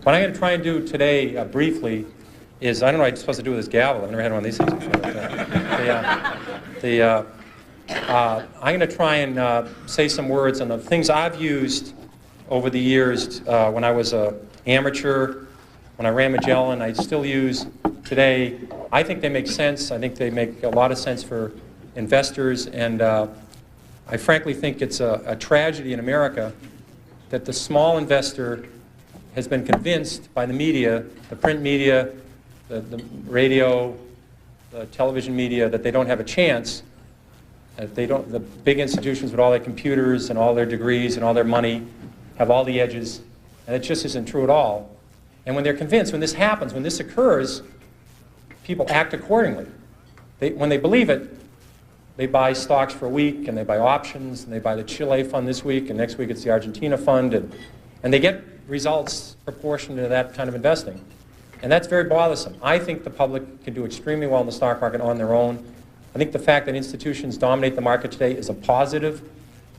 What I'm going to try and do today, briefly, is, I don't know what I'm supposed to do with this gavel. I've never had one of these things before. I'm going to try and say some words on the things I've used over the years when I was an amateur, when I ran Magellan. I still use today. I think they make sense. I think they make a lot of sense for investors, and I frankly think it's a tragedy in America that the small investor has been convinced by the media, the print media, the radio, the television media, that they don't have a chance. That they don't, the big institutions with all their computers and all their degrees and all their money have all the edges, and it just isn't true at all. And when they're convinced, when this happens, when this occurs, people act accordingly. When they believe it, they buy stocks for a week, and they buy options, and they buy the Chile fund this week, and next week it's the Argentina fund, and they get results proportionate to that kind of investing. And that's very bothersome. I think the public can do extremely well in the stock market on their own. I think the fact that institutions dominate the market today is a positive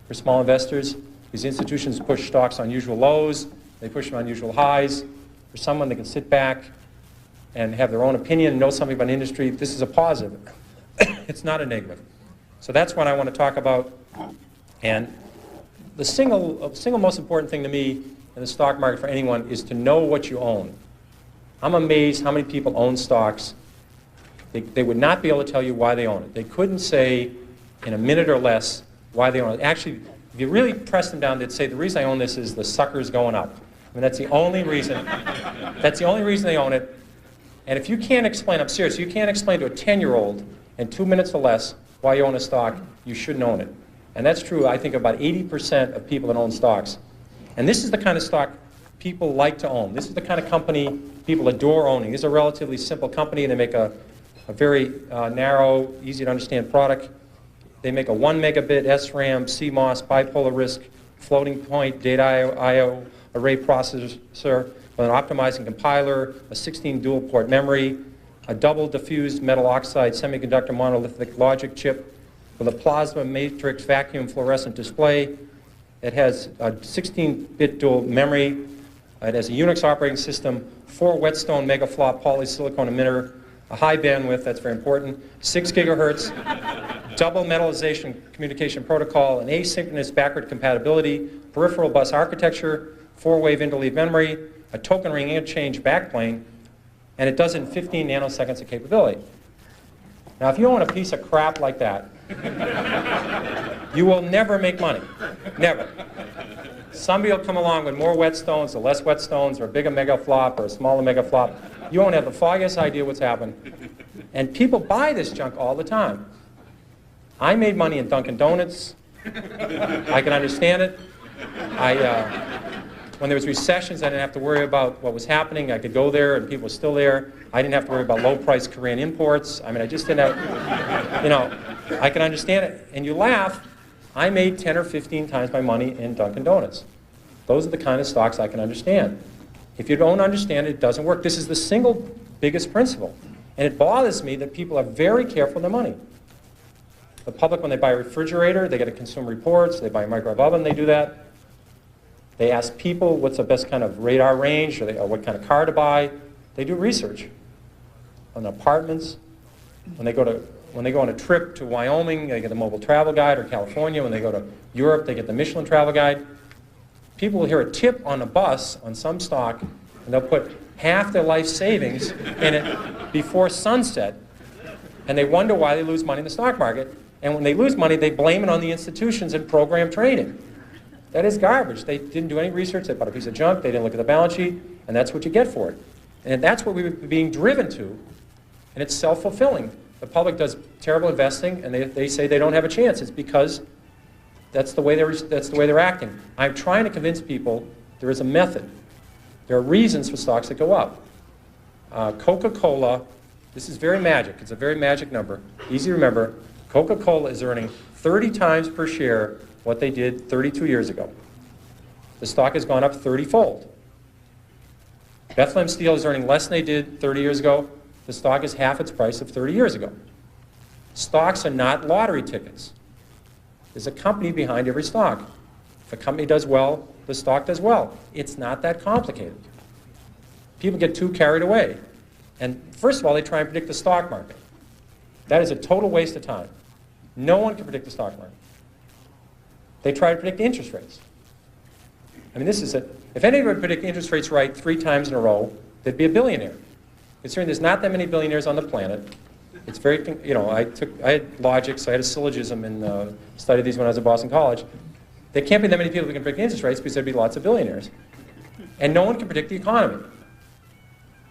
for small investors. These institutions push stocks on usual lows, they push them on usual highs. For someone that can sit back and have their own opinion, know something about an industry, this is a positive. It's not a negative. So that's what I want to talk about. And the single most important thing to me in the stock market for anyone is to know what you own. I'm amazed how many people own stocks. They would not be able to tell you why they own it. They couldn't say in a minute or less why they own it. Actually, if you really press them down, they'd say, the reason I own this is the sucker's going up. I mean, that's the only reason. That's the only reason they own it. And if you can't explain, I'm serious, you can't explain to a 10-year-old in 2 minutes or less why you own a stock, you shouldn't own it. And that's true, I think, about 80% of people that own stocks. And this is the kind of stock people like to own. This is the kind of company people adore owning. This is a relatively simple company. They make a very narrow, easy to understand product. They make a 1 megabit SRAM, CMOS, bipolar risk, floating point, data I/O array processor with an optimizing compiler, a 16 dual port memory, a double diffused metal oxide semiconductor monolithic logic chip with a plasma matrix vacuum fluorescent display. It has a 16-bit dual memory. It has a Unix operating system, 4 whetstone megaflop polysilicon emitter, a high bandwidth, that's very important, 6 gigahertz, double metallization communication protocol, an asynchronous backward compatibility, peripheral bus architecture, 4-wave interleave memory, a token ring interchange backplane, and it does it in 15 nanoseconds of capability. Now, if you own a piece of crap like that, you will never make money. Never. Somebody will come along with more whetstones or less whetstones or a bigger megaflop or a smaller megaflop. You won't have the foggiest idea what's happened. And people buy this junk all the time. I made money in Dunkin' Donuts. I can understand it. When there was recessions, I didn't have to worry about what was happening. I could go there and people were still there. I didn't have to worry about low-priced Korean imports. I mean, I just didn't have, you know, I can understand it. And you laugh, I made 10 or 15 times my money in Dunkin' Donuts. Those are the kind of stocks I can understand. If you don't understand it, it doesn't work. This is the single biggest principle. And it bothers me that people are very careful with their money. The public, when they buy a refrigerator, they get a Consumer Reports, they buy a microwave oven, they do that. They ask people what's the best kind of radar range or what kind of car to buy. They do research on apartments. When they go on a trip to Wyoming, they get the mobile travel guide, or California. When they go to Europe, they get the Michelin travel guide. People will hear a tip on a bus on some stock, and they'll put half their life savings in it before sunset, and they wonder why they lose money in the stock market. And when they lose money, they blame it on the institutions and program trading. That is garbage. They didn't do any research. They bought a piece of junk. They didn't look at the balance sheet, and that's what you get for it. And that's what we're being driven to, and it's self-fulfilling. The public does terrible investing, and they say they don't have a chance. It's because that's the way they're acting. I'm trying to convince people there is a method. There are reasons for stocks that go up. Coca-Cola, this is very magic. It's a very magic number. Easy to remember. Coca-Cola is earning 30 times per share what they did 32 years ago. The stock has gone up 30-fold. Bethlehem Steel is earning less than they did 30 years ago. The stock is half its price of 30 years ago. Stocks are not lottery tickets. There's a company behind every stock. If a company does well, the stock does well. It's not that complicated. people get too carried away. And first of all, they try and predict the stock market. That is a total waste of time. No one can predict the stock market. They try to predict interest rates. I mean, if anybody would predict interest rates right 3 times in a row, they'd be a billionaire. Considering there's not that many billionaires on the planet, it's very, I had logic, so I had a syllogism and studied these when I was at Boston College. There can't be that many people who can predict interest rates because there'd be lots of billionaires. And no one can predict the economy.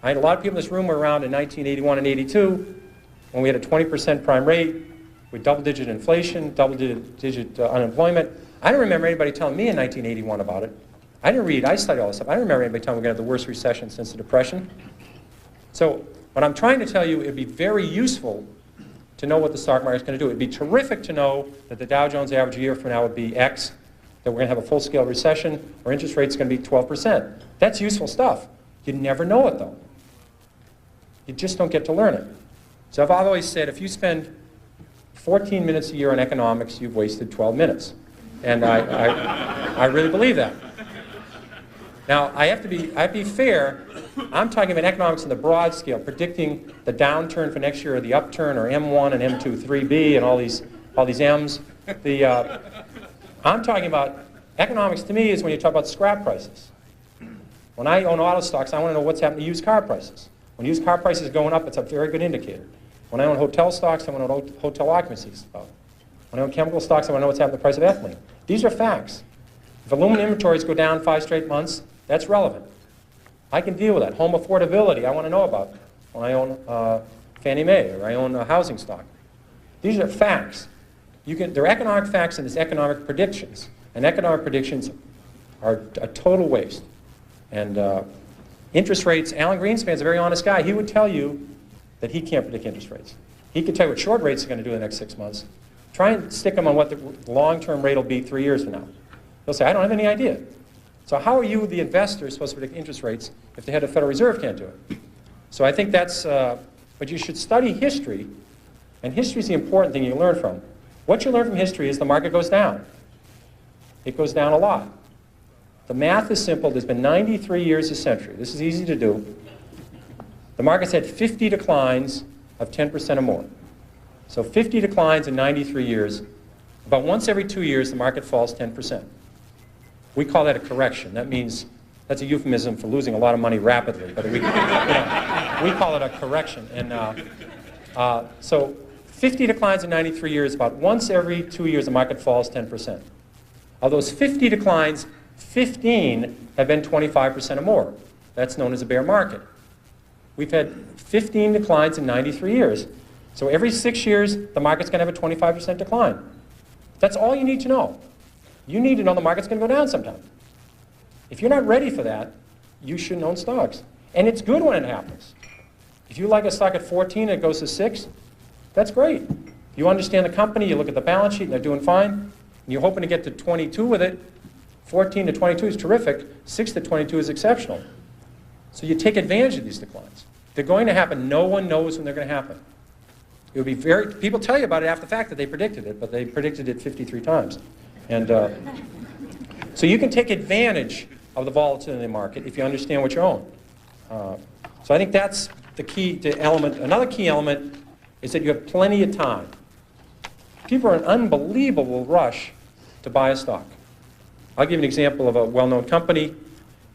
I had a lot of people in this room were around in 1981 and 82 when we had a 20% prime rate with double-digit inflation, double-digit unemployment. I don't remember anybody telling me in 1981 about it. I didn't read, I studied all this stuff. I don't remember anybody telling me we're going to have the worst recession since the Depression. So what I'm trying to tell you, it would be very useful to know what the stock market is going to do. It would be terrific to know that the Dow Jones average a year from now would be X, that we're going to have a full-scale recession, or interest rates are going to be 12%. That's useful stuff. You never know it, though. You just don't get to learn it. So I've always said, if you spend 14 minutes a year on economics, you've wasted 12 minutes. And I really believe that. Now, I have to be fair. I'm talking about economics in the broad scale, predicting the downturn for next year, or the upturn, or M1 and M2, 3B, and all these M's. I'm talking about economics. To me, is when you talk about scrap prices. When I own auto stocks, I want to know what's happening to used car prices. When used car prices are going up, it's a very good indicator. When I own hotel stocks, I want to know what hotel occupancy is about. When I own chemical stocks, I want to know what's happening to the price of ethylene. These are facts. If aluminum inventories go down 5 straight months, that's relevant. I can deal with that. Home affordability, I want to know about when I own Fannie Mae or I own a housing stock. These are facts. They're economic facts and there's economic predictions. And economic predictions are a total waste. And interest rates, Alan Greenspan's a very honest guy. He would tell you that he can't predict interest rates. He could tell you what short rates are going to do in the next 6 months. Try and stick them on what the long-term rate will be 3 years from now. He'll say, I don't have any idea. So how are you, the investor, supposed to predict interest rates if the head of the Federal Reserve can't do it? So I think that's, but you should study history, and history is the important thing you learn from. What you learn from history is the market goes down. It goes down a lot. The math is simple. There's been 93 years a century. This is easy to do. The market's had 50 declines of 10% or more. So 50 declines in 93 years. About once every 2 years, the market falls 10%. We call that a correction. That means, that's a euphemism for losing a lot of money rapidly. But we call it a correction. And so 50 declines in 93 years, about once every 2 years, the market falls 10%. Of those 50 declines, 15 have been 25% or more. That's known as a bear market. We've had 15 declines in 93 years. So every 6 years, the market's going to have a 25% decline. That's all you need to know. You need to know the market's going to go down sometime. If you're not ready for that, you shouldn't own stocks. And it's good when it happens. If you like a stock at 14 and it goes to 6, that's great. You understand the company, you look at the balance sheet, and they're doing fine, and you're hoping to get to 22 with it. 14 to 22 is terrific. 6 to 22 is exceptional. So you take advantage of these declines. They're going to happen. No one knows when they're going to happen. It would be people tell you about it after the fact that they predicted it, but they predicted it 53 times. And so you can take advantage of the volatility in the market if you understand what you own. So I think that's the key to element. Another key element is that you have plenty of time. People are in an unbelievable rush to buy a stock. I'll give you an example of a well-known company.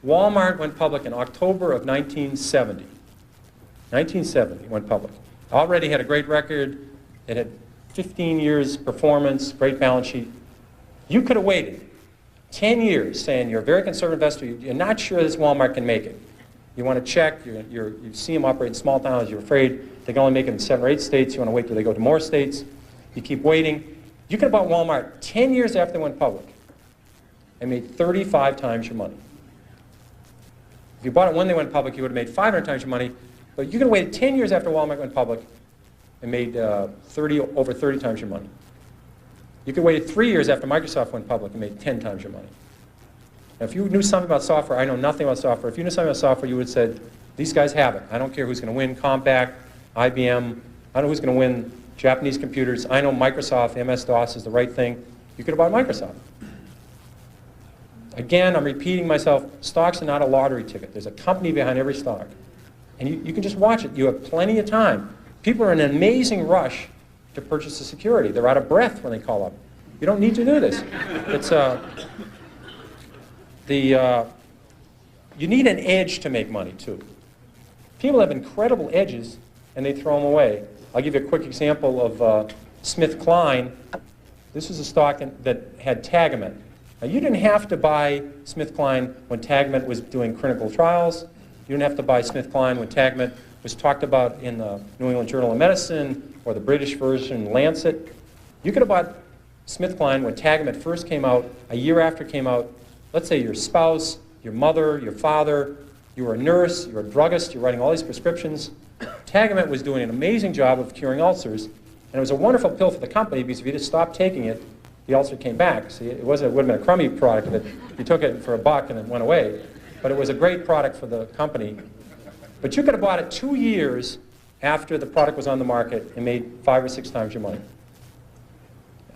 Walmart went public in October of 1970. 1970 went public. Already had a great record. It had 15 years performance, great balance sheet. You could have waited 10 years saying you're a very conservative investor. You're not sure this Walmart can make it. You want to check. You see them operate in small towns. You're afraid they can only make it in 7 or 8 states. You want to wait till they go to more states. You keep waiting. You could have bought Walmart 10 years after they went public and made 35 times your money. If you bought it when they went public, you would have made 500 times your money. But you could have waited 10 years after Walmart went public and made over 30 times your money. You could have waited 3 years after Microsoft went public and made 10 times your money. Now, if you knew something about software, I know nothing about software. If you knew something about software, you would have said, these guys have it. I don't care who's going to win, Compaq, IBM. I know who's going to win Japanese computers. I know Microsoft, MS-DOS is the right thing. You could have bought Microsoft. Again, I'm repeating myself, stocks are not a lottery ticket. There's a company behind every stock. And you can just watch it. You have plenty of time. People are in an amazing rush to purchase a security. They're out of breath when they call up. You don't need to do this. It's you need an edge to make money, too. People have incredible edges, and they throw them away. I'll give you a quick example of SmithKline. This is a stock that had Tagamet. Now, you didn't have to buy SmithKline when Tagamet was doing clinical trials. You didn't have to buy SmithKline when Tagamet was talked about in the New England Journal of Medicine or the British version, Lancet. You could have bought SmithKline when Tagamet first came out, a year after it came out. Let's say your spouse, your mother, your father, you were a nurse, you were a druggist, you're writing all these prescriptions. Tagamet was doing an amazing job of curing ulcers, and it was a wonderful pill for the company because if you just stopped taking it, the ulcer came back. See, it would have been a crummy product if you took it for $1 and it went away. But it was a great product for the company. But you could have bought it 2 years after the product was on the market and made 5 or 6 times your money.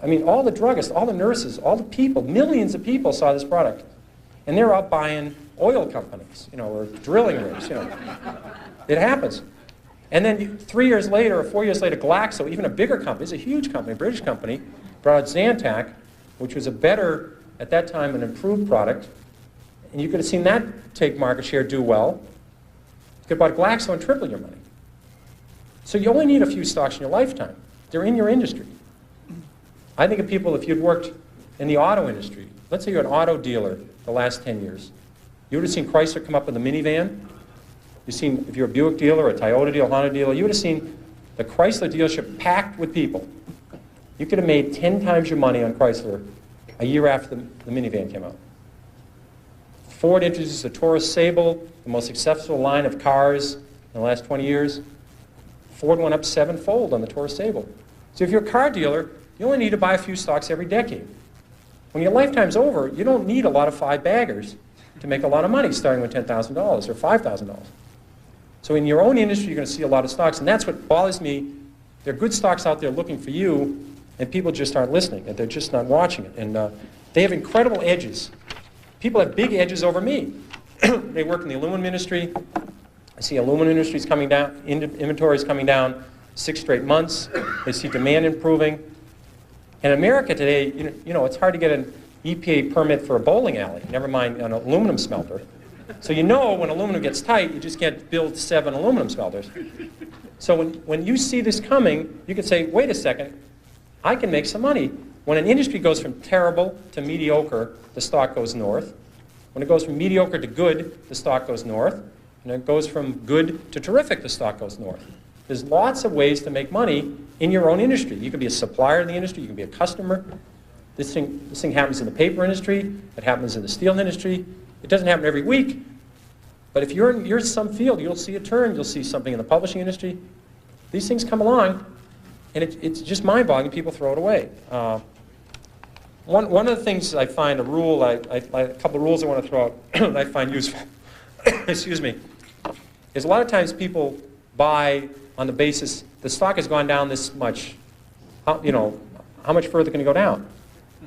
I mean, all the druggists, all the nurses, all the people, millions of people saw this product. And they're out buying oil companies, or drilling rigs, It happens. And then 3 years later or 4 years later, Glaxo, even a bigger company, it's a huge company, a British company, brought out Zantac, which was a better, at that time, an improved product. And you could have seen that take market share, do well. You could have bought Glaxo and triple your money. So you only need a few stocks in your lifetime. They're in your industry. I think of people, if you'd worked in the auto industry, let's say you're an auto dealer the last 10 years. You would have seen Chrysler come up with a minivan. You've seen, if you're a Buick dealer, a Toyota dealer, Honda dealer, you would have seen the Chrysler dealership packed with people. You could have made 10 times your money on Chrysler a year after the minivan came out. Ford introduced the Taurus Sable, the most successful line of cars in the last 20 years. Ford went up 7-fold on the Taurus Sable. So if you're a car dealer, you only need to buy a few stocks every decade. When your lifetime's over, you don't need a lot of 5-baggers to make a lot of money starting with $10,000 or $5,000. So in your own industry, you're going to see a lot of stocks, and that's what bothers me. There are good stocks out there looking for you, and people just aren't listening, and they're just not watching it. And they have incredible edges. People have big edges over me. They work in the aluminum industry. I see aluminum industries coming down, inventories coming down 6 straight months. They see demand improving. And in America today, it's hard to get an EPA permit for a bowling alley, never mind an aluminum smelter. So when aluminum gets tight, you just can't build 7 aluminum smelters. So when you see this coming, you can say, wait a second, I can make some money. When an industry goes from terrible to mediocre, the stock goes north. When it goes from mediocre to good, the stock goes north. And it goes from good to terrific, the stock goes north. There's lots of ways to make money in your own industry. You can be a supplier in the industry, you can be a customer. This thing happens in the paper industry, it happens in the steel industry. It doesn't happen every week, but if you're in some field, you'll see a turn, you'll see something in the publishing industry. These things come along, and it's just mind-boggling, people throw it away. One of the things I find a rule, a couple of rules I want to throw out that I find useful, excuse me, is a lot of times people buy on the basis the stock has gone down this much. How much further can it go down?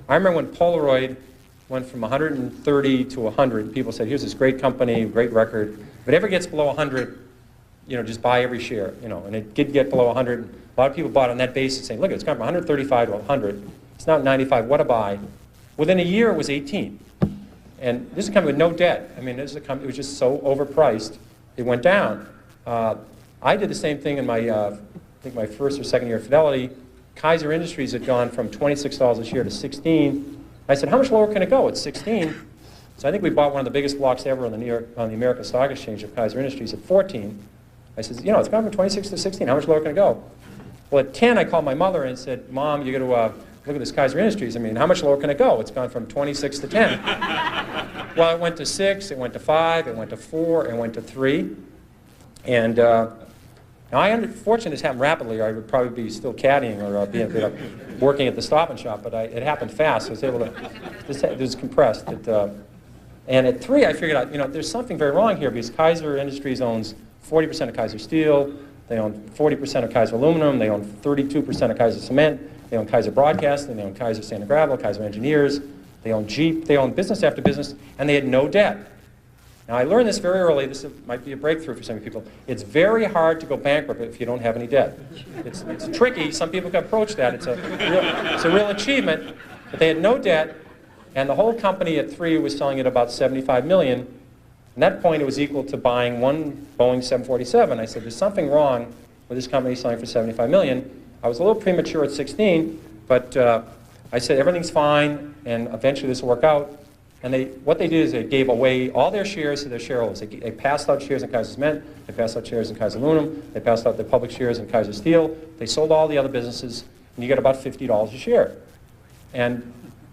I remember when Polaroid went from 130 to 100. People said, "Here's this great company, great record. If it ever gets below 100, just buy every share." And it did get below 100. A lot of people bought on that basis, saying, "Look, it's gone from 135 to 100. It's now 95. What a buy!" Within a year, it was 18. And this is a company with no debt. I mean, this is a company that was just so overpriced, it went down. I did the same thing in my, I think my first or second year of Fidelity. Kaiser Industries had gone from $26 a share to 16. I said, how much lower can it go? It's 16. So I think we bought one of the biggest blocks ever on the American Stock Exchange of Kaiser Industries at 14. I said, it's gone from 26 to 16. How much lower can it go? Well, at 10, I called my mother and said, Mom, you got to look at this Kaiser Industries. I mean, how much lower can it go? It's gone from 26 to 10. Well, it went to 6, it went to 5, it went to 4, it went to 3. And now, fortunately, this happened rapidly, or I would probably be still caddying or working at the Stop and Shop, but it happened fast. So I was able to, it was compressed. And at 3, I figured out, there's something very wrong here because Kaiser Industries owns 40% of Kaiser Steel, they own 40% of Kaiser Aluminum, they own 32% of Kaiser Cement, they own Kaiser Broadcasting, they own Kaiser Sand and Gravel, Kaiser Engineers. they owned Jeep, they owned business after business, and they had no debt. Now, I learned this very early. This might be a breakthrough for some people. It's very hard to go bankrupt if you don't have any debt. It's tricky. Some people can approach that. It's a real achievement. But they had no debt, and the whole company at 3 was selling at about $75 million. At that point, it was equal to buying one Boeing 747. I said, there's something wrong with this company selling for $75 million. I was a little premature at 16, but I said, everything's fine, and eventually this will work out. And what they did is they gave away all their shares to their shareholders. They passed out shares in Kaiser Cement, they passed out shares in Kaiser Aluminum, they passed out their public shares in Kaiser Steel, they sold all the other businesses, and you get about $50 a share.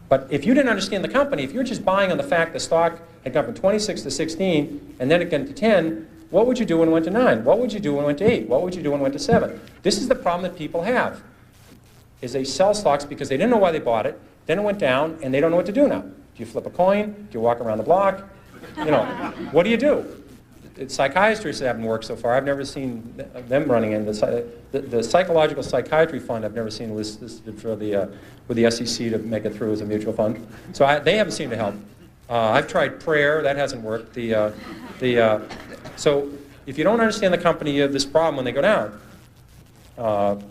But if you didn't understand the company, if you're just buying on the fact the stock had gone from 26 to 16, and then it went to 10, what would you do when it went to 9? What would you do when it went to 8? What would you do when it went to 7? This is the problem that people have, is they sell stocks because they didn't know why they bought it, then it went down, and they don't know what to do now. Do you flip a coin? Do you walk around the block? You know, what do you do? Psychiatrists haven't worked so far. I've never seen them running in. The Psychological Psychiatry Fund I've never seen listed for with the SEC to make it through as a mutual fund. So they haven't seemed to help. I've tried prayer. That hasn't worked. So if you don't understand the company, you have this problem when they go down.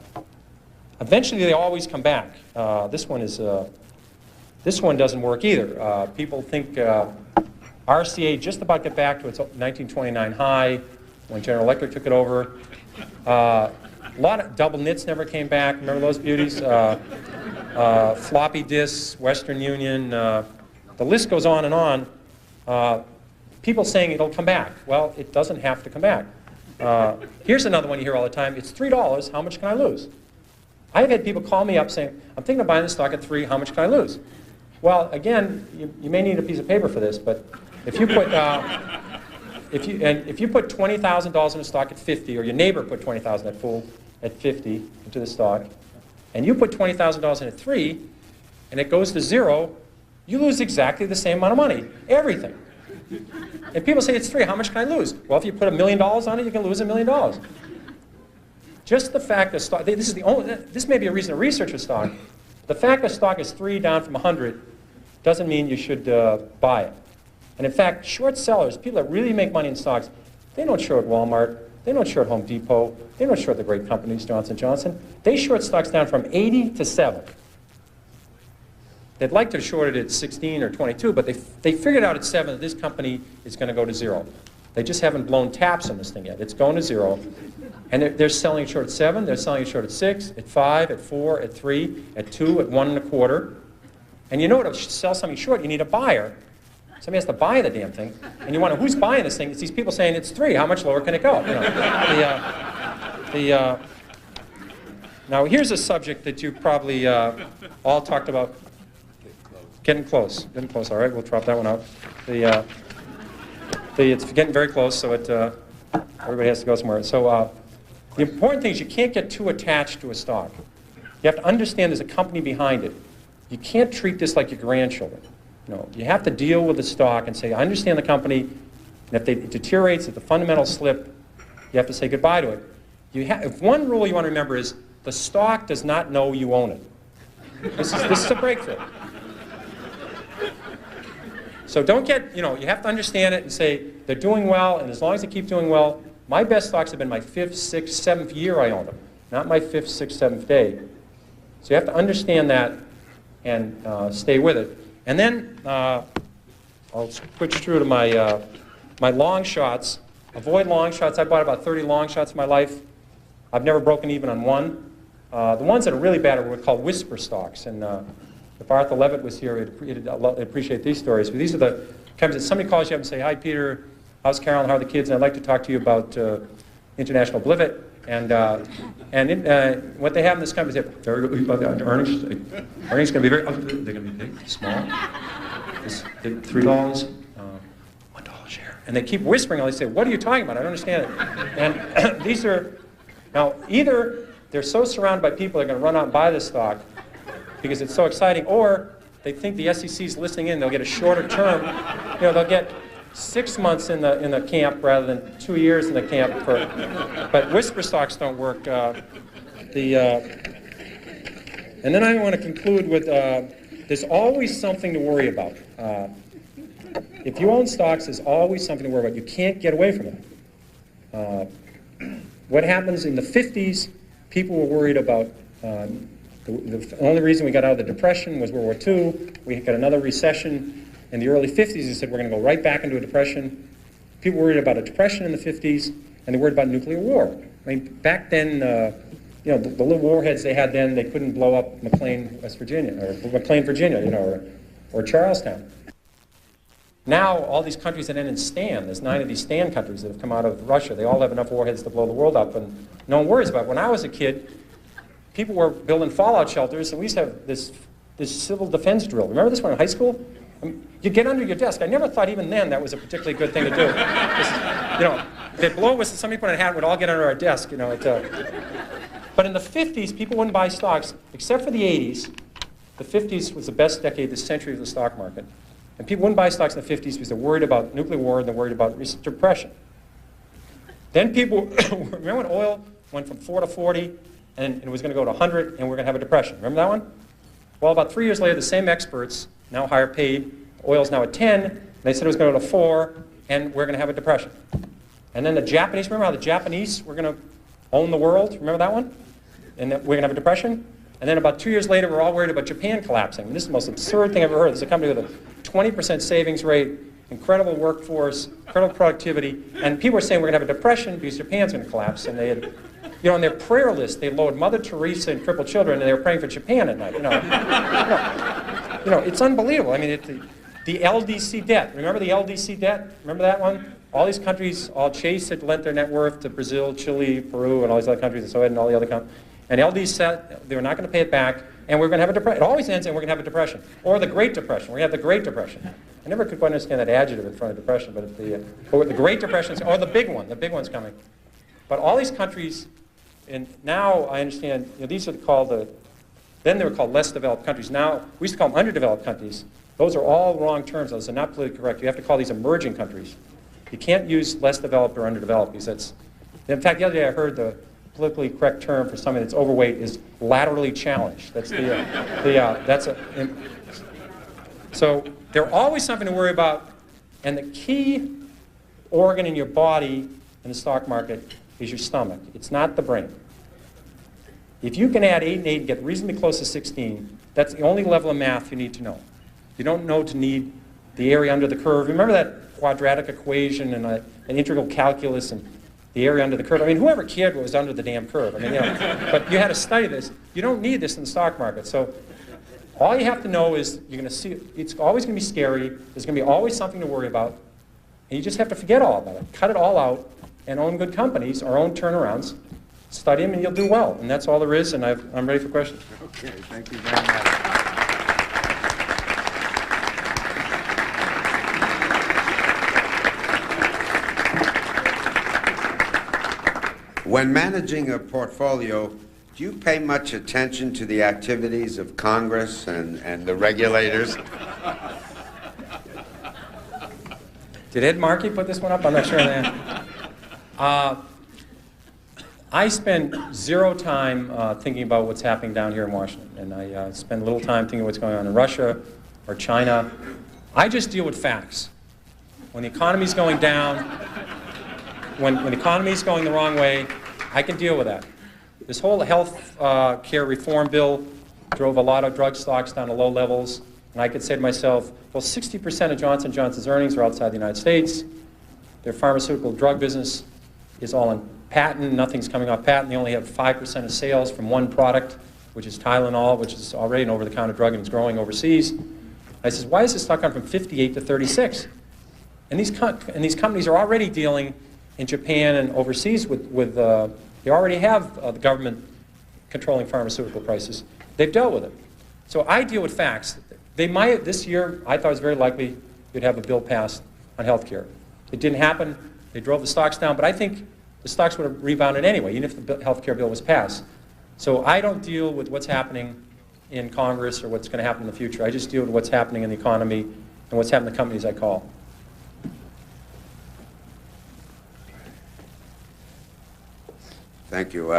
Eventually, they always come back. This one doesn't work either. People think RCA just about got back to its 1929 high when General Electric took it over. A lot of double knits never came back. Remember those beauties? Floppy disks, Western Union. The list goes on and on. People saying it'll come back. Well, it doesn't have to come back. Here's another one you hear all the time. It's $3. How much can I lose? I've had people call me up saying, I'm thinking of buying this stock at 3. How much can I lose? Well, again, you may need a piece of paper for this, but if you put if you put $20,000 in a stock at 50, or your neighbor put $20,000 at 50 into the stock, and you put $20,000 in at 3, and it goes to 0, you lose exactly the same amount of money, everything. And people say it's 3. How much can I lose? Well, if you put $1 million on it, you can lose $1 million. Just the fact that stock, this may be a reason to research a stock. The fact that stock is 3 down from 100 doesn't mean you should buy it. And in fact, short sellers, people that really make money in stocks, they don't short Walmart, they don't short Home Depot, they don't short the great companies, Johnson & Johnson. They short stocks down from 80 to 7. They'd like to short it at 16 or 22, but they figured out at 7 that this company is going to go to 0. They just haven't blown taps on this thing yet. It's going to 0. And they're selling it short at 7, they're selling it short at 6, at 5, at 4, at 3, at 2, at 1 1/4. And you know to sell something short, you need a buyer. Somebody has to buy the damn thing. And you wonder, who's buying this thing? It's these people saying it's 3. How much lower can it go? You know, now, here's a subject that you probably all talked about. Getting close. Getting close. All right, we'll drop that one out. It's getting very close, so everybody has to go somewhere. So the important thing is you can't get too attached to a stock. You have to understand there's a company behind it. You can't treat this like your grandchildren. No, you have to deal with the stock and say, I understand the company, and if it deteriorates, if the fundamentals slip, you have to say goodbye to it. If one rule you want to remember is the stock does not know you own it. This is a breakthrough. So don't get, you have to understand it and say they're doing well, and as long as they keep doing well, my best stocks have been my 5th, 6th, 7th year I own them, not my 5th, 6th, 7th day. So you have to understand that and stay with it. And then I'll switch through to my long shots. Avoid long shots. I bought about 30 long shots in my life. I've never broken even on one. The ones that are really bad are what we call whisper stocks. And if Arthur Levitt was here, he'd appreciate these stories. But these are the times that somebody calls you up and say, hi, Peter, how's Carolyn, how are the kids? And I'd like to talk to you about International Blivet. And what they have in this company is very good earnings. Earnings going to be very, they're going to be big, small. This $3, $1 a share. And they keep whispering, and they say, what are you talking about? I don't understand it. And these are, now, either they're so surrounded by people that are going to run out and buy this stock because it's so exciting, or they think the SEC is listening in, they'll get a shorter term. They'll get 6 months in the camp rather than 2 years in the camp. But whisper stocks don't work. And then I want to conclude with there's always something to worry about. If you own stocks, there's always something to worry about. You can't get away from it. What happens in the 50s, people were worried about, the only reason we got out of the Depression was World War II. We got another recession in the early 50s. They said we're going to go right back into a depression. People were worried about a depression in the 50s, and they worried about nuclear war. I mean, back then, you know, the little warheads they had then, they couldn't blow up McLean, West Virginia, or McLean, Virginia, you know, or Charlestown. Now, all these countries that end in STAN, there's 9 of these STAN countries that have come out of Russia. They all have enough warheads to blow the world up, and no one worries about it. When I was a kid, people were building fallout shelters, and we used to have this civil defense drill. Remember this one in high school? You get under your desk. I never thought even then that was a particularly good thing to do. You know, they'd blow whistles, somebody put on a hat, we'd all get under our desk, you know. But in the 50s, people wouldn't buy stocks, except for the 80s. The 50s was the best decade this century of the stock market. And people wouldn't buy stocks in the 50s because they're worried about nuclear war and they're worried about depression. Then people, remember when oil went from 4 to 40 and it was going to go to 100 and we're going to have a depression? Remember that one? Well, about 3 years later, the same experts, now higher paid, oil's now at 10, and they said it was going to go to 4 and we're going to have a depression. And then the Japanese, remember how the Japanese were going to own the world? Remember that one? And that we're going to have a depression? And then about 2 years later, we're all worried about Japan collapsing. And this is the most absurd thing I've ever heard. There's a company with a 20% savings rate, incredible workforce, incredible productivity, and people are saying we're going to have a depression because Japan's going to collapse. And they had, you know, on their prayer list, they lowered Mother Teresa and crippled children, and they were praying for Japan at night. You know, it's unbelievable. I mean, the LDC debt. Remember the LDC debt? Remember that one? All these countries, all Chase had lent their net worth to Brazil, Chile, Peru, and all these other countries, and so and all the other countries. And LD said they were not going to pay it back, and we're going to have a depression. It always ends and we're going to have a depression. Or the Great Depression. We're going to have the Great Depression. I never could quite understand that adjective in front of depression, but the Great Depression, or the big one. The big one's coming. But all these countries, and now I understand, you know, these are called then they were called less developed countries. Now, we used to call them underdeveloped countries. Those are all wrong terms. Those are not politically correct. You have to call these emerging countries. You can't use less developed or underdeveloped because that's, in fact, the other day I heard the politically correct term for somebody that's overweight is laterally challenged. That's so there's always something to worry about, and the key organ in your body in the stock market is your stomach. It's not the brain. If you can add 8 and 8 and get reasonably close to 16, that's the only level of math you need to know. You don't know to need the area under the curve. Remember that quadratic equation and an integral calculus and the area under the curve? I mean, whoever cared what was under the damn curve? I mean, you know, but you had to study this. You don't need this in the stock market. So all you have to know is you're going to see, it's always going to be scary. There's going to be always something to worry about. And you just have to forget all about it. Cut it all out and own good companies or own turnarounds. Study them and you'll do well. And that's all there is, and I'm ready for questions. Okay, thank you very much. When managing a portfolio, do you pay much attention to the activities of Congress and the regulators? Did Ed Markey put this one up? I'm not sure. I spend zero time thinking about what's happening down here in Washington, and I spend little time thinking what's going on in Russia or China. I just deal with facts. When the economy's going down, when the economy's going the wrong way, I can deal with that. This whole health care reform bill drove a lot of drug stocks down to low levels, and I could say to myself, well, 60% of Johnson & Johnson's earnings are outside the United States. Their pharmaceutical drug business is all on patent. Nothing's coming off patent. They only have 5% of sales from one product, which is Tylenol, which is already an over-the-counter drug and it's growing overseas. I says, why is this stock gone from 58 to 36? And these companies are already dealing in Japan and overseas with they already have the government controlling pharmaceutical prices. They've dealt with it. So I deal with facts. They might, this year, I thought it was very likely you'd have a bill passed on health care. It didn't happen. They drove the stocks down, but I think the stocks would have rebounded anyway, even if the health care bill was passed. So I don't deal with what's happening in Congress or what's going to happen in the future. I just deal with what's happening in the economy and what's happening in the companies I call. Thank you.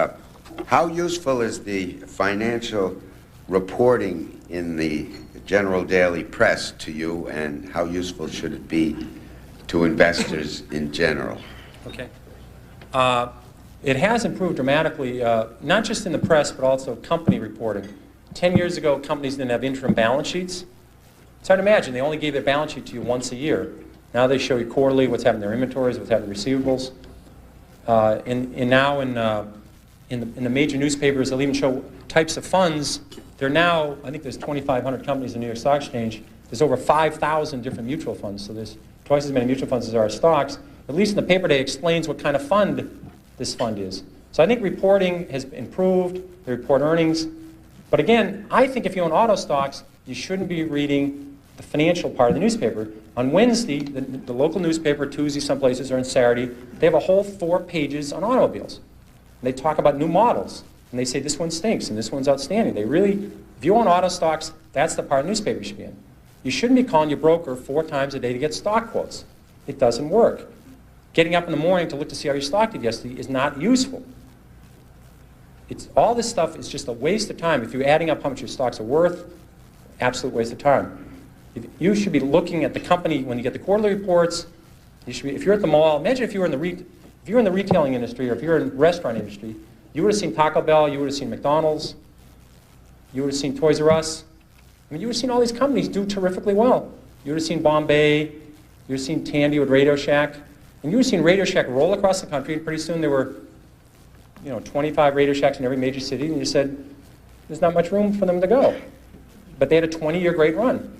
How useful is the financial reporting in the general daily press to you, and how useful should it be to investors in general? Okay. It has improved dramatically, not just in the press, but also company reporting. 10 years ago, companies didn't have interim balance sheets. It's hard to imagine. They only gave their balance sheet to you once a year. Now they show you quarterly what's happening in their inventories, what's happening in receivables. And now in the major newspapers, they'll even show types of funds. They're now, I think there's 2,500 companies in the New York Stock Exchange. There's over 5,000 different mutual funds. So there's twice as many mutual funds as there are stocks. At least in the paper day, explains what kind of fund this fund is. So I think reporting has improved. They report earnings. But again, I think if you own auto stocks, you shouldn't be reading the financial part of the newspaper. On Wednesday, the local newspaper, Tuesday some places, or on Saturday, they have a whole 4 pages on automobiles. And they talk about new models. And they say this one stinks and this one's outstanding. They really, if you own auto stocks, that's the part of the newspaper you should be in. You shouldn't be calling your broker 4 times a day to get stock quotes. It doesn't work. Getting up in the morning to look to see how your stock did yesterday is not useful. All this stuff is just a waste of time. If you're adding up how much your stocks are worth, absolute waste of time. You should be looking at the company when you get the quarterly reports. You should be, if you're at the mall, imagine if you were in the retailing industry, or if you're in the restaurant industry, you would have seen Taco Bell, you would have seen McDonald's, you would have seen Toys R Us. I mean, you would have seen all these companies do terrifically well. You would have seen Bombay, you would have seen Tandy with Radio Shack, and you would have seen Radio Shack roll across the country, and pretty soon there were 25 Radio Shacks in every major city, and you said, there's not much room for them to go. But they had a 20-year great run.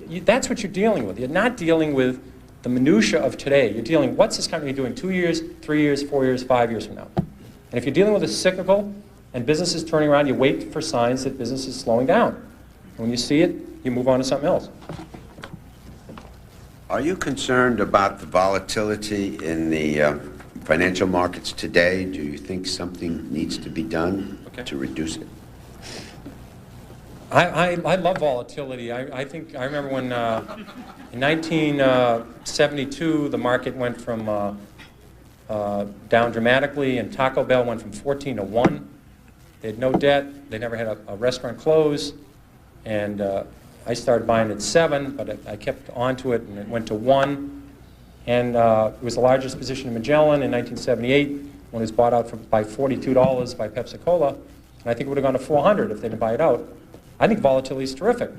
That's what you're dealing with. You're not dealing with the minutia of today. You're dealing, what's this company doing 2 years, 3 years, 4 years, 5 years from now? And if you're dealing with a cyclical and business is turning around, you wait for signs that business is slowing down. And when you see it, you move on to something else. Are you concerned about the volatility in the financial markets today? Do you think something needs to be done to reduce it? I love volatility. I remember when in 1972 the market went from down dramatically, and Taco Bell went from 14 to 1. They had no debt. They never had a restaurant close. And I started buying at 7, but I kept on to it, and it went to 1. And it was the largest position in Magellan in 1978 when it was bought out by $42 by Pepsi-Cola. And I think it would have gone to 400 if they didn't buy it out. I think volatility is terrific.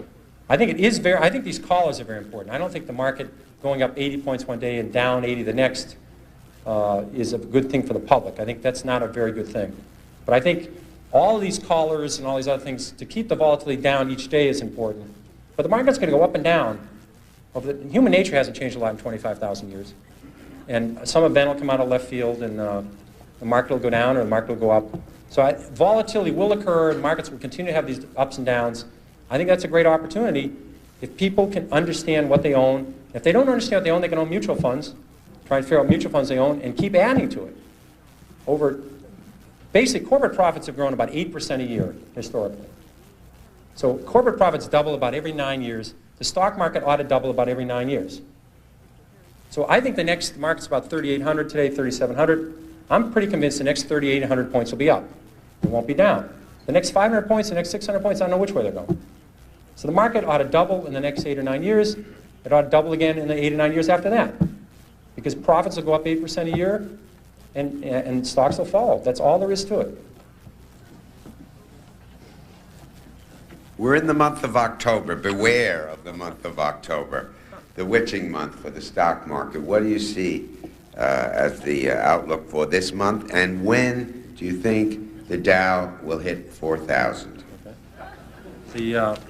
I think these callers are very important. I don't think the market going up 80 points one day and down 80 the next is a good thing for the public. I think that's not a very good thing. But I think all of these callers and all these other things, to keep the volatility down each day is important. But the market's going to go up and down. Human nature hasn't changed a lot in 25,000 years. And some event will come out of left field, and the market will go down or the market will go up. So volatility will occur, and markets will continue to have these ups and downs. I think that's a great opportunity if people can understand what they own. If they don't understand what they own, they can own mutual funds, try and figure out mutual funds they own, and keep adding to it. Basically, corporate profits have grown about 8% a year historically. So corporate profits double about every 9 years. The stock market ought to double about every 9 years. So I think the next market's about 3,800 today, 3,700. I'm pretty convinced the next 3,800 points will be up. It won't be down. The next 500 points, the next 600 points, I don't know which way they're going. So the market ought to double in the next 8 or 9 years. It ought to double again in the 8 or 9 years after that. Because profits will go up 8% a year, and stocks will follow. That's all there is to it. We're in the month of October. Beware of the month of October, the witching month for the stock market. What do you see as the outlook for this month, and when do you think the Dow will hit 4,000? Okay.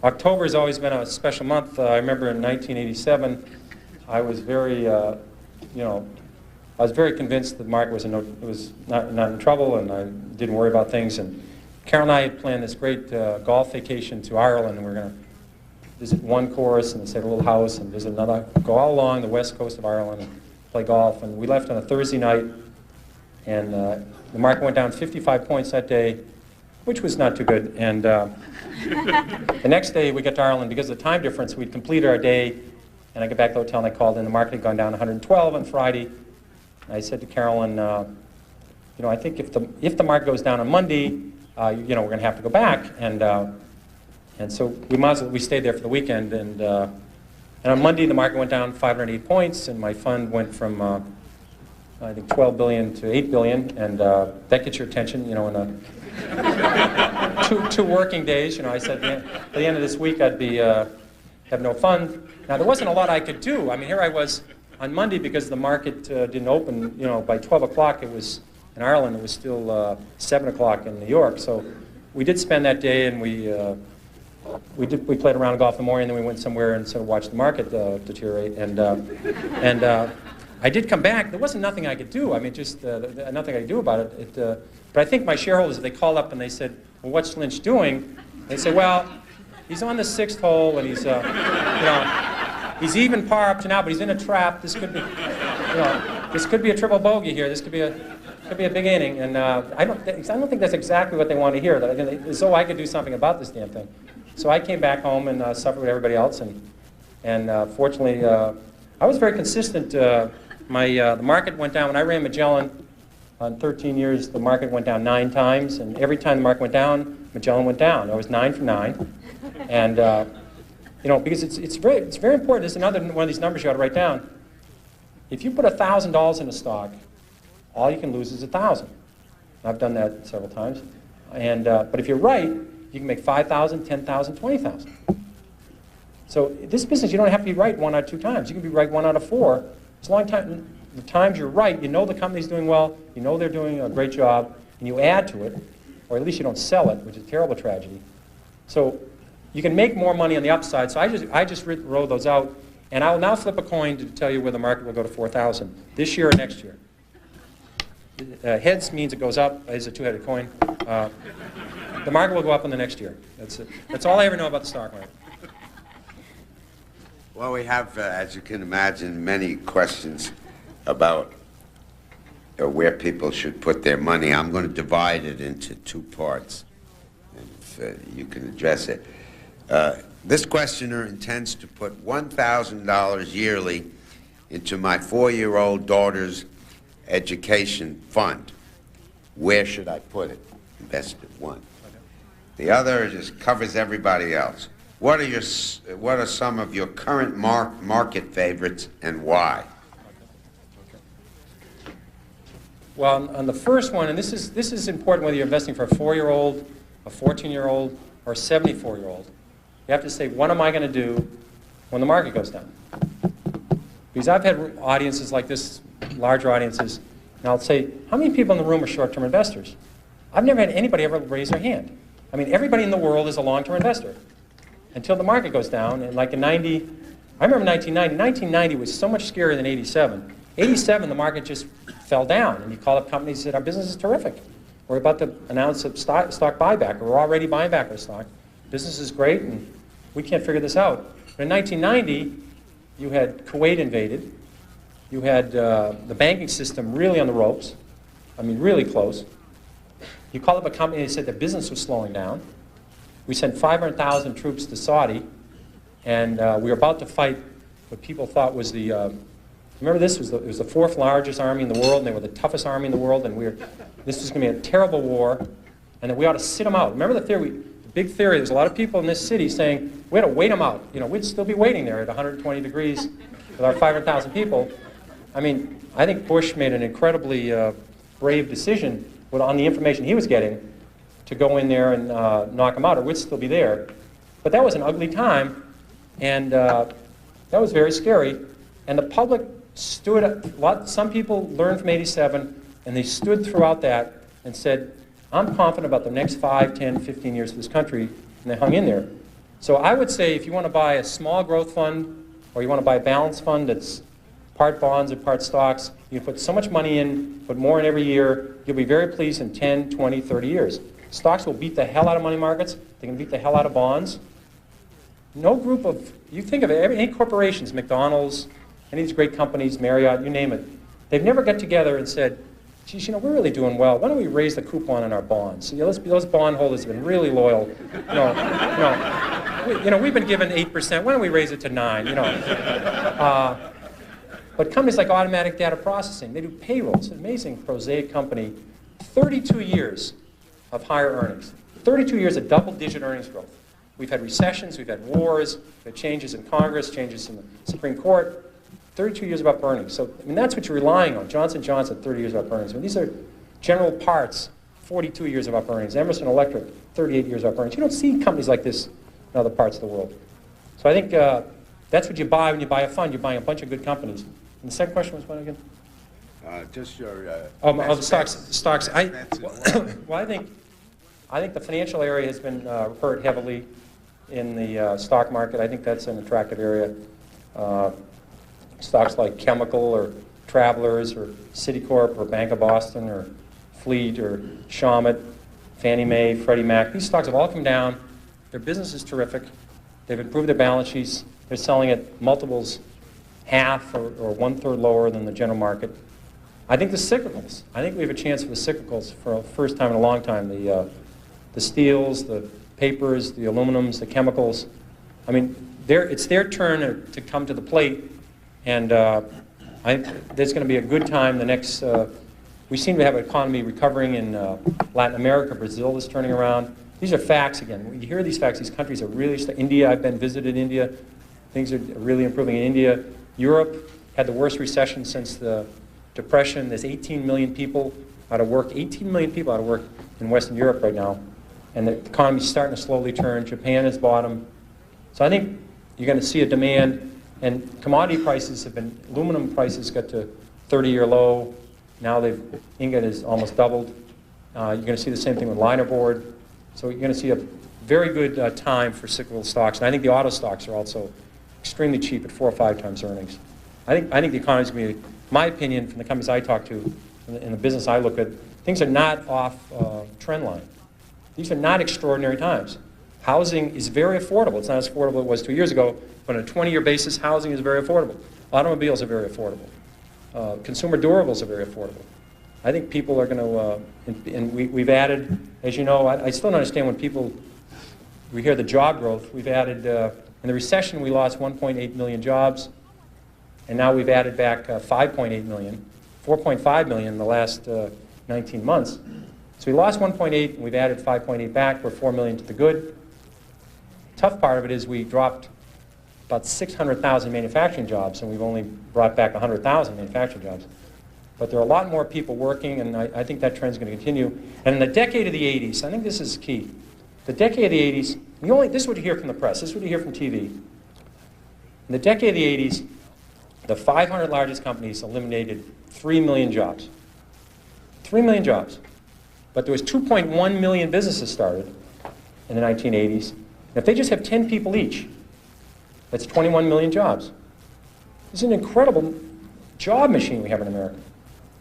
October has always been a special month. I remember in 1987, I was very, I was very convinced that the market was not in trouble, and I didn't worry about things. And Carol and I had planned this great golf vacation to Ireland, and we were going to visit one course and stay at a little house and visit another, go all along the west coast of Ireland and play golf. And we left on a Thursday night, and the market went down 55 points that day, which was not too good. And the next day we got to Ireland, because of the time difference, we'd completed our day, and I got back to the hotel and I called in. The market had gone down 112 on Friday. And I said to Carolyn, I think if the market goes down on Monday, we're going to have to go back. And And so we stayed there for the weekend, and on Monday the market went down 508 points, and my fund went from I think 12 billion to 8 billion, and that gets your attention, you know, in two working days. You know, I said at the end of this week I'd be have no fun. Now there wasn't a lot I could do. I mean, here I was on Monday because the market didn't open. You know, by 12 o'clock it was in Ireland. It was still 7 o'clock in New York. So we did spend that day, and we played around golf in the morning, and then we went somewhere and sort of watched the market deteriorate. And I did come back. There wasn't nothing I could do. I mean, just nothing I could do about it. But I think my shareholders, if they called up and they said, "Well, what's Lynch doing?" They say, "Well, he's on the 6th hole, and he's, you know, he's even par up to now, but he's in a trap. This could be, you know, this could be a triple bogey here. This could be a big inning." And I don't think that's exactly what they want to hear. As though I could do something about this damn thing. So I came back home and suffered with everybody else, and fortunately, I was very consistent. The market went down when I ran Magellan. On 13 years, the market went down 9 times, and every time the market went down, Magellan went down. I was 9 for 9, and you know, because it's very important. This is another one of these numbers you ought to write down. If you put $1,000 in a stock, all you can lose is 1,000. I've done that several times, and but if you're right, you can make 5,000, 10,000, 20,000. So this business, you don't have to be right 1 out of 2 times. You can be right 1 out of 4. As long as the times you're right, you know the company's doing well, you know they're doing a great job, and you add to it, or at least you don't sell it, which is a terrible tragedy. So you can make more money on the upside. So I just wrote those out, and I will now flip a coin to tell you where the market will go to 4,000 this year or next year. Heads means it goes up. It's a 2-headed coin. The market will go up in the next year. That's it. That's all I ever know about the stock market. Well, we have, as you can imagine, many questions about where people should put their money. I'm going to divide it into 2 parts, if you can address it. This questioner intends to put $1,000 yearly into my 4-year-old daughter's education fund. Where should I put it? Invested 1. The other just covers everybody else. What are some of your current market favorites, and why? Well, on the first one, and this is important whether you're investing for a 4-year-old, a 14-year-old, or a 74-year-old. You have to say, what am I going to do when the market goes down? Because I've had audiences like this, larger audiences, and I'll say, how many people in the room are short-term investors? I've never had anybody ever raise their hand. I mean, everybody in the world is a long-term investor until the market goes down. And like in 90, I remember 1990. 1990 was so much scarier than 87. 87, the market just fell down, and you call up companies and said, our business is terrific. We're about to announce a stock buyback, or we're already buying back our stock. Business is great, and we can't figure this out. But in 1990, you had Kuwait invaded. You had the banking system really on the ropes. I mean, really close. You call up a company and they said the business was slowing down. We sent 500,000 troops to Saudi, and we were about to fight what people thought was the, remember this, it was the 4th largest army in the world, and they were the toughest army in the world, and this was going to be a terrible war, and that we ought to sit them out. Remember the theory, the big theory, there's a lot of people in this city saying, we ought to wait them out. You know, we'd still be waiting there at 120 degrees with our 500,000 people. I mean, I think Bush made an incredibly brave decision on the information he was getting to go in there and knock them out, or we'd still be there. But that was an ugly time, and that was very scary. And the public stood up. Some people learned from 87, and they stood throughout that and said, I'm confident about the next 5, 10, 15 years of this country, and they hung in there. So I would say if you want to buy a small growth fund, or you want to buy a balanced fund that's part bonds and part stocks, you put so much money in, put more in every year, you'll be very pleased in 10, 20, 30 years. Stocks will beat the hell out of money markets. They can beat the hell out of bonds. No group of, you think of it, any corporations, McDonald's, any of these great companies, Marriott, you name it, they've never got together and said, geez, you know, we're really doing well. Why don't we raise the coupon on our bonds? You know, those bondholders have been really loyal. We've been given 8%. Why don't we raise it to 9? You know, but companies like Automatic Data Processing, they do payroll. It's an amazing, prosaic company. 32 years of higher earnings. 32 years of double-digit earnings growth. We've had recessions, we've had wars, we've had changes in Congress, changes in the Supreme Court. 32 years of up earnings. So, I mean, that's what you're relying on. Johnson & Johnson, 30 years of up earnings. I mean, these are General Parts, 42 years of up earnings. Emerson Electric, 38 years of up earnings. You don't see companies like this in other parts of the world. So I think that's what you buy when you buy a fund. You're buying a bunch of good companies. And the second question was what again? Just your... the stocks. Well, I think the financial area has been hurt heavily in the stock market. I think that's an attractive area. Stocks like Chemical or Travelers or Citicorp or Bank of Boston or Fleet or Shawmut, Fannie Mae, Freddie Mac. These stocks have all come down. Their business is terrific. They've improved their balance sheets. They're selling at multiples half or one-third lower than the general market. I think the cyclicals. I think we have a chance for the cyclicals for the first time in a long time. The steels, the papers, the aluminums, the chemicals. I mean, it's their turn to come to the plate, and there's going to be a good time the next... we seem to have an economy recovering in Latin America. Brazil is turning around. These are facts again. When you hear these facts, these countries are really... India, I've been visited India. Things are really improving in India. Europe had the worst recession since the Depression. There's 18 million people out of work. 18 million people out of work in Western Europe right now. And the economy's starting to slowly turn. Japan has bottomed. So I think you're going to see a demand. And commodity prices have been... Aluminum prices got to 30-year low. Now ingot has almost doubled. You're going to see the same thing with linerboard. So you're going to see a very good time for cyclical stocks. And I think the auto stocks are also extremely cheap at 4 or 5 times earnings. I think the economy's going to be, my opinion, from the companies I talk to, in the business I look at, things are not off trend line. These are not extraordinary times. Housing is very affordable. It's not as affordable as it was 2 years ago, but on a 20-year basis, housing is very affordable. Automobiles are very affordable. Consumer durables are very affordable. I think people are going to, and we've added, as you know, I still don't understand when we hear the job growth. We've added, in the recession we lost 1.8 million jobs, and now we've added back 5.8 million, 4.5 million in the last 19 months. So we lost 1.8 and we've added 5.8 back. We're 4 million to the good. Tough part of it is we dropped about 600,000 manufacturing jobs, and we've only brought back 100,000 manufacturing jobs. But there are a lot more people working, and I think that trend's going to continue. And in the decade of the 80s, I think this is key. The decade of the 80s, this is what you hear from the press, this is what you hear from TV. In the decade of the 80s, the 500 largest companies eliminated 3 million jobs. 3 million jobs. But there was 2.1 million businesses started in the 1980s. And if they just have 10 people each, that's 21 million jobs. This is an incredible job machine we have in America.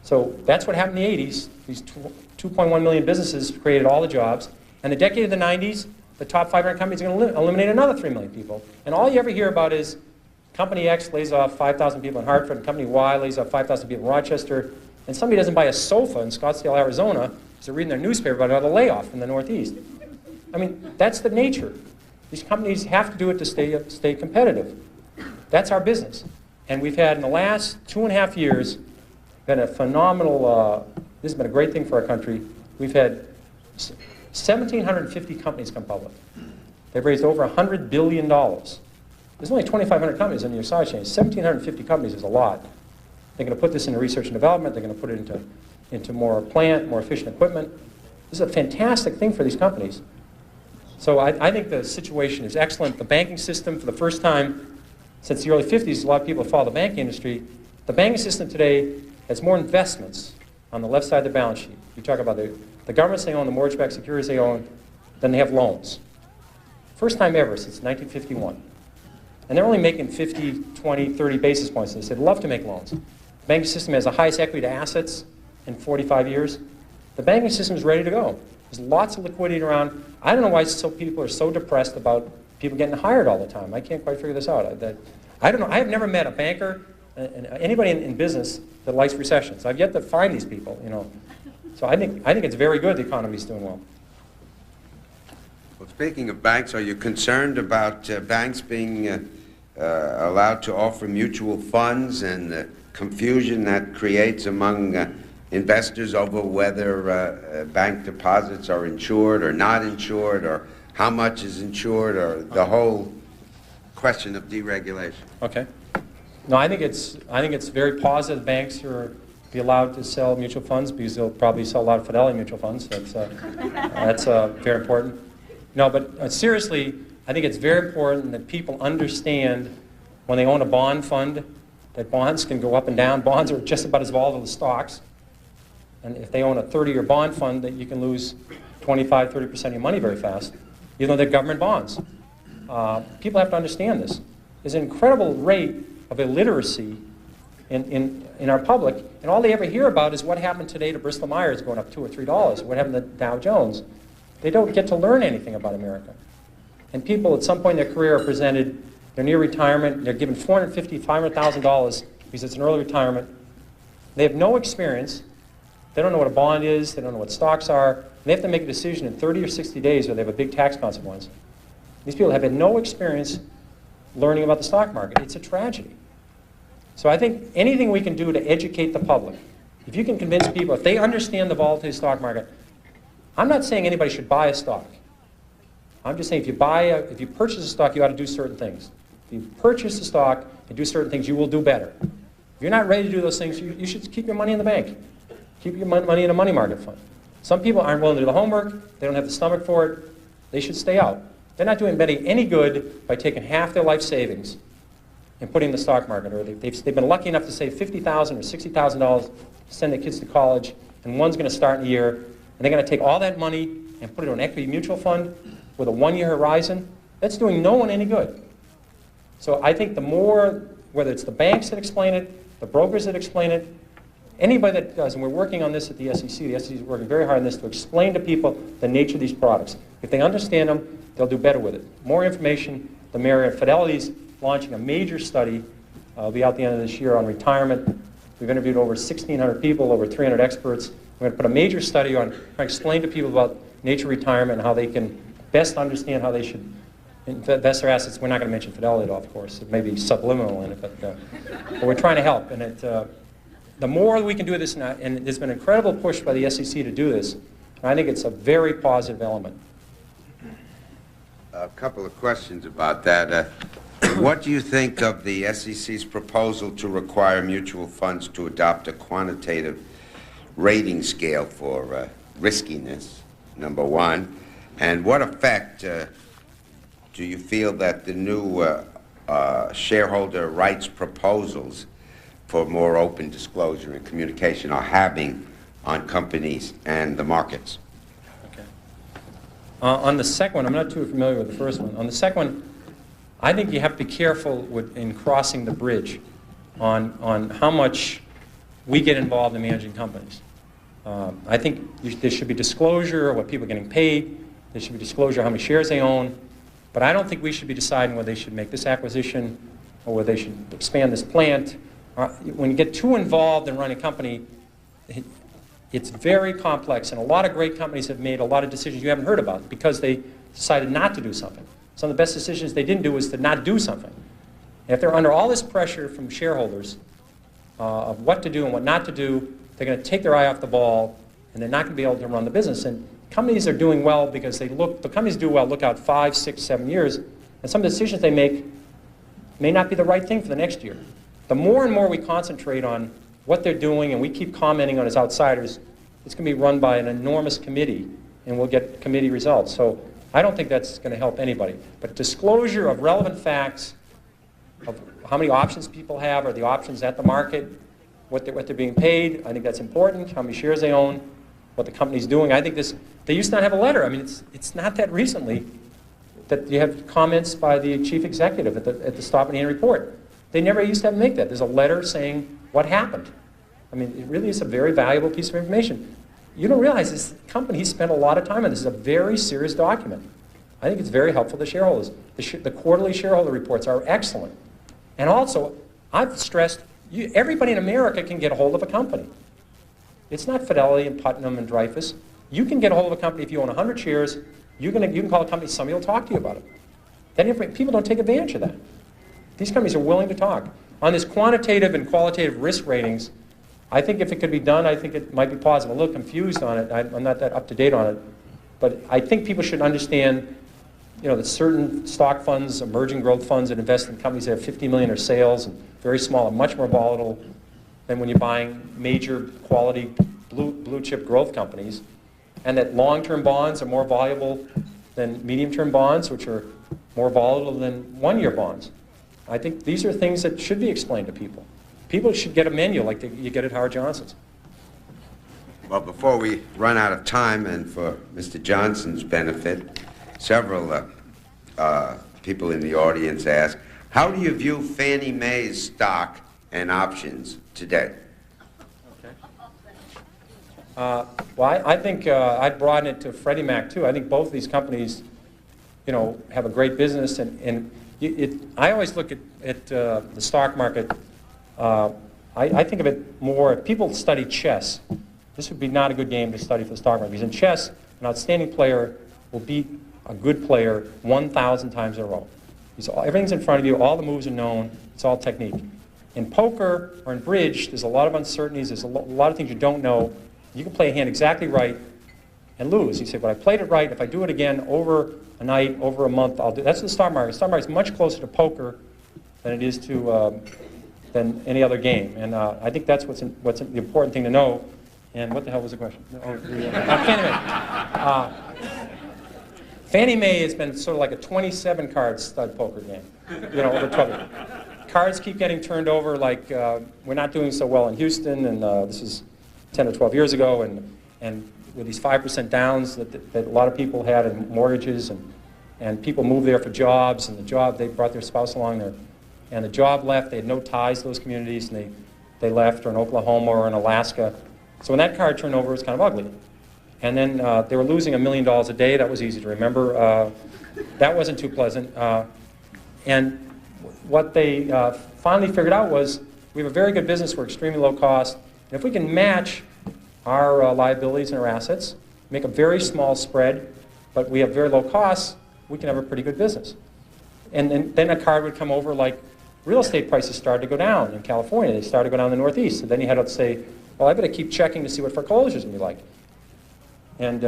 So that's what happened in the 80s. These 2.1 million businesses created all the jobs. And the decade of the 90s, the top 500 companies are going to eliminate another 3 million people. And all you ever hear about is Company X lays off 5,000 people in Hartford, and Company Y lays off 5,000 people in Rochester, and somebody doesn't buy a sofa in Scottsdale, Arizona, because they're reading their newspaper about another layoff in the Northeast. I mean, that's the nature. These companies have to do it to stay competitive. That's our business. And we've had, in the last 2.5 years, been a phenomenal, this has been a great thing for our country. We've had 1,750 companies come public. They've raised over $100 billion. There's only 2,500 companies in your stock exchange. 1,750 companies is a lot. They're going to put this into research and development. They're going to put it into more plant, more efficient equipment. This is a fantastic thing for these companies. So I think the situation is excellent. The banking system, for the first time since the early 50s, a lot of people have followed the banking industry. The banking system today has more investments on the left side of the balance sheet. You talk about the governments they own, the mortgage-backed securities they own, than they have loans. First time ever since 1951. And they're only making 50, 20, 30 basis points. And they said, love to make loans. The banking system has the highest equity to assets in 45 years. The banking system is ready to go. There's lots of liquidity around. I don't know why people are so depressed about people getting hired all the time. I can't quite figure this out. I don't know. I have never met a banker, anybody in business that likes recessions. I've yet to find these people, you know. So I think it's very good the economy's doing well. Well, speaking of banks, are you concerned about banks being allowed to offer mutual funds and the confusion that creates among investors over whether bank deposits are insured or not insured, or how much is insured, or the whole question of deregulation? Okay. No, I think it's very positive. Banks are be allowed to sell mutual funds because they'll probably sell a lot of Fidelity mutual funds. That's very important. No, but seriously, I think it's very important that people understand when they own a bond fund that bonds can go up and down. Bonds are just about as volatile as stocks. And if they own a 30-year bond fund, that you can lose 25, 30% of your money very fast, even though they're government bonds. People have to understand this. There's an incredible rate of illiteracy in our public, and all they ever hear about is what happened today to Bristol Myers going up $2 or $3, what happened to Dow Jones. They don't get to learn anything about America. And people at some point in their career are presented, they're near retirement, they're given $450,000, $500,000 because it's an early retirement. They have no experience. They don't know what a bond is, they don't know what stocks are, and they have to make a decision in 30 or 60 days or they have a big tax consequence. These people have had no experience learning about the stock market. It's a tragedy. So I think anything we can do to educate the public, if you can convince people, if they understand the volatility of the stock market, I'm not saying anybody should buy a stock. I'm just saying if you purchase a stock, you ought to do certain things. If you purchase a stock and do certain things, you will do better. If you're not ready to do those things, you should keep your money in the bank. Keep your money in a money market fund. Some people aren't willing to do the homework. They don't have the stomach for it. They should stay out. They're not doing anybody any good by taking half their life savings and putting in the stock market. Or they've been lucky enough to save $50,000 or $60,000 to send their kids to college, and one's going to start in a year, and they're going to take all that money and put it in an equity mutual fund with a one-year horizon. That's doing no one any good. So I think the more, whether it's the banks that explain it, the brokers that explain it, anybody that does, and we're working on this at the SEC is working very hard on this to explain to people the nature of these products. If they understand them, they'll do better with it. More information, the merrier. Fidelity's launching a major study. It'll be out the end of this year on retirement. We've interviewed over 1,600 people, over 300 experts. We're going to put a major study on trying to explain to people about nature of retirement and how they can best understand how they should invest their assets. We're not going to mention Fidelity at all, of course. It may be subliminal in it, but we're trying to help. And the more we can do this, and there's been an incredible push by the SEC to do this, and I think it's a very positive element. A couple of questions about that. What do you think of the SEC's proposal to require mutual funds to adopt a quantitative rating scale for riskiness, number one? And what effect do you feel that the new shareholder rights proposals for more open disclosure and communication are having on companies and the markets? Okay. On the second one, I'm not too familiar with the first one. On the second one, I think you have to be careful in crossing the bridge on how much we get involved in managing companies. I think there should be disclosure of what people are getting paid. There should be disclosure of how many shares they own. But I don't think we should be deciding whether they should make this acquisition or whether they should expand this plant. When you get too involved in running a company, it's very complex. And a lot of great companies have made a lot of decisions you haven't heard about because they decided not to do something. Some of the best decisions they didn't do was to not do something. And if they're under all this pressure from shareholders of what to do and what not to do, they're going to take their eye off the ball, and they're not going to be able to run the business. And companies are doing well because the companies do well, look out 5, 6, 7 years, and some of the decisions they make may not be the right thing for the next year. The more and more we concentrate on what they're doing and we keep commenting on as outsiders, it's going to be run by an enormous committee, and we'll get committee results. So I don't think that's going to help anybody. But disclosure of relevant facts, of how many options people have, or the options at the market, what they're being paid, I think that's important, how many shares they own, what the company's doing. I think they used to not have a letter. I mean, it's not that recently that you have comments by the chief executive at the stop and hand report. They never used to have to make that. There's a letter saying what happened. I mean, it really is a very valuable piece of information. You don't realize this company spent a lot of time on this. This is a very serious document. I think it's very helpful to shareholders. The quarterly shareholder reports are excellent. And also, I've stressed, everybody in America can get a hold of a company. It's not Fidelity and Putnam and Dreyfus. You can get a hold of a company if you own 100 shares. You can call a company, somebody will talk to you about it. People don't take advantage of that. These companies are willing to talk. On this quantitative and qualitative risk ratings, I think if it could be done, I think it might be positive. I'm a little confused on it. I'm not that up to date on it. But I think people should understand that certain stock funds, emerging growth funds that invest in companies that have 50 million or sales and very small are much more volatile than when you're buying major quality blue chip growth companies, and that long-term bonds are more valuable than medium-term bonds, which are more volatile than one-year bonds. I think these are things that should be explained to people. People should get a manual like you get at Howard Johnson's. Well, before we run out of time, and for Mr. Johnson's benefit, several people in the audience ask, how do you view Fannie Mae's stock and options today? Okay. Well, I think I'd broaden it to Freddie Mac, too. I think both of these companies, have a great business, and I always look at the stock market. I think of it more, if people study chess, this would be not a good game to study for the stock market, because in chess, an outstanding player will beat a good player 1,000 times in a row. Everything's in front of you, all the moves are known, it's all technique. In poker or in bridge, there's a lot of uncertainties, there's a lot of things you don't know. You can play a hand exactly right and lose. You say, but I played it right, if I do it again over a night, over a month, I'll do it. That's the stock market. The stock market is much closer to poker than it is to than any other game. And I think that's what's the important thing to know. And what the hell was the question? Fannie Mae. Fannie Mae has been sort of like a 27-card stud poker game, over 12 years. Cards keep getting turned over, like we're not doing so well in Houston, and this is 10 or 12 years ago, and with these 5% downs that a lot of people had in mortgages, and people moved there for jobs, and they brought their spouse along there, and the job left, they had no ties to those communities, and they left, or in Oklahoma or in Alaska. So when that card turned over, it was kind of ugly. And then they were losing $1 million a day. That was easy to remember. That wasn't too pleasant. And what they finally figured out was, we have a very good business, we're extremely low cost, and if we can match our liabilities and our assets, make a very small spread, but we have very low costs, we can have a pretty good business. And then a card would come over, like real estate prices started to go down in California. They started to go down in the Northeast. And then you had to say, well, I better keep checking to see what foreclosures will be like. And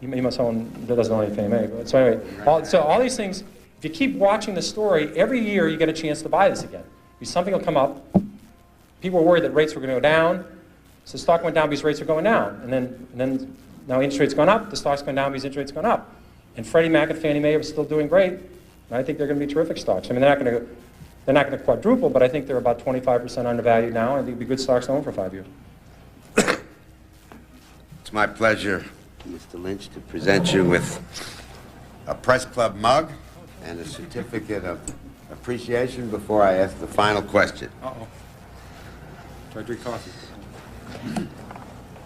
you must own, that doesn't own any Fannie Mae. But so anyway, so all these things, if you keep watching the story, every year you get a chance to buy this again. Something will come up. People were worried that rates were going to go down. So the stock went down because rates are going down. And then now interest rates going up, the stock's going down because interest rates going up. And Freddie Mac and Fannie Mae are still doing great. And I think they're going to be terrific stocks. I mean, they're not going to quadruple, but I think they're about 25% undervalued now, and I think they'll be good stocks to own for 5 years. It's my pleasure, Mr. Lynch, to present you with a Press Club mug and a certificate of appreciation before I ask the final question. Uh-oh. Try to drink coffee.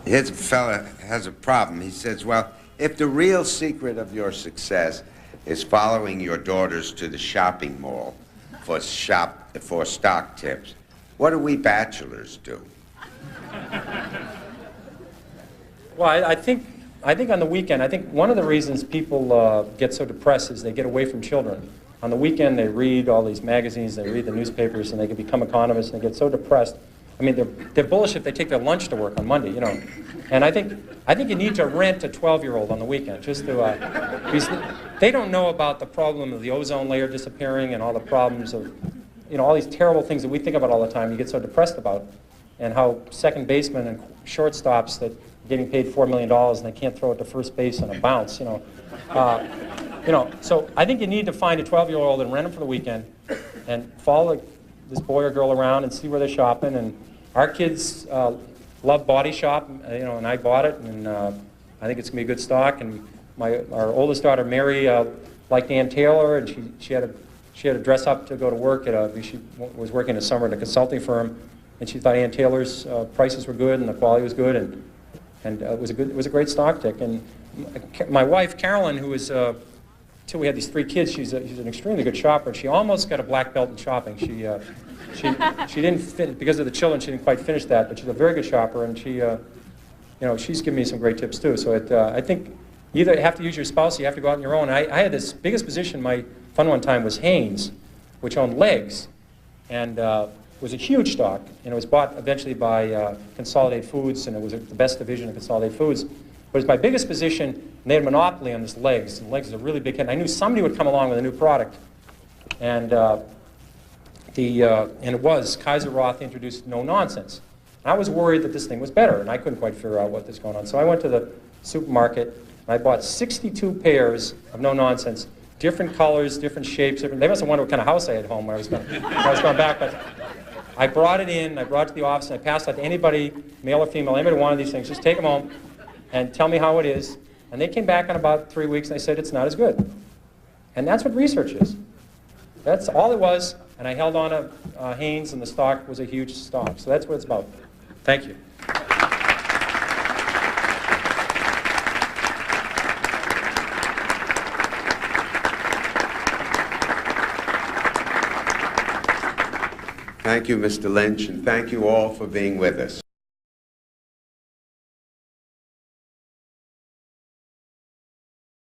Here's a fella has a problem. He says, well, if the real secret of your success is following your daughters to the shopping mall for stock tips, what do we bachelors do? Well, I think on the weekend, I think one of the reasons people get so depressed is they get away from children. On the weekend, they read all these magazines, they read the newspapers, and they can become economists, and they get so depressed. I mean, they're bullish if they take their lunch to work on Monday, And I think you need to rent a 12-year-old on the weekend, just to, because they don't know about the problem of the ozone layer disappearing and all the problems of, all these terrible things that we think about all the time, you get so depressed about, and how second basemen and shortstops that are getting paid $4 million and they can't throw it to first base on a bounce, So I think you need to find a 12-year-old and rent them for the weekend and follow this boy or girl around and see where they're shopping. And our kids love Body Shop, and I bought it, and I think it's going to be a good stock. And our oldest daughter, Mary, liked Ann Taylor, and she had to dress up to go to work she was working in the summer at a consulting firm, and she thought Ann Taylor's prices were good and the quality was good, and it was a great stock tick. And my wife, Carolyn, who was till we had these 3 kids, she's an extremely good shopper, and she almost got a black belt in shopping. She didn't fit, because of the children, she didn't quite finish that, but she's a very good shopper, and she's given me some great tips too. So I think you either have to use your spouse, or you have to go out on your own. I had this biggest position in my fund one time was Hanes, which owned Legs, and was a huge stock, and it was bought eventually by Consolidated Foods, and it was the best division of Consolidated Foods. But it's my biggest position, and they had a monopoly on this legs, and legs is a really big hit. And I knew somebody would come along with a new product, and it was Kaiser Roth introduced no nonsense. And I was worried that this thing was better, and I couldn't quite figure out what was going on. So I went to the supermarket, and I bought 62 pairs of no nonsense, different colors, different shapes. They must have wondered what kind of house I had home when I was going back. But I brought it in, I brought it to the office, and I passed out to anybody, male or female, anybody wanted these things, just take them home and tell me how it is. And they came back in about 3 weeks, and they said, it's not as good. And that's what research is. That's all it was. And I held on to Hanes, and the stock was a huge stock. So that's what it's about. Thank you. Thank you, Mr. Lynch, and thank you all for being with us.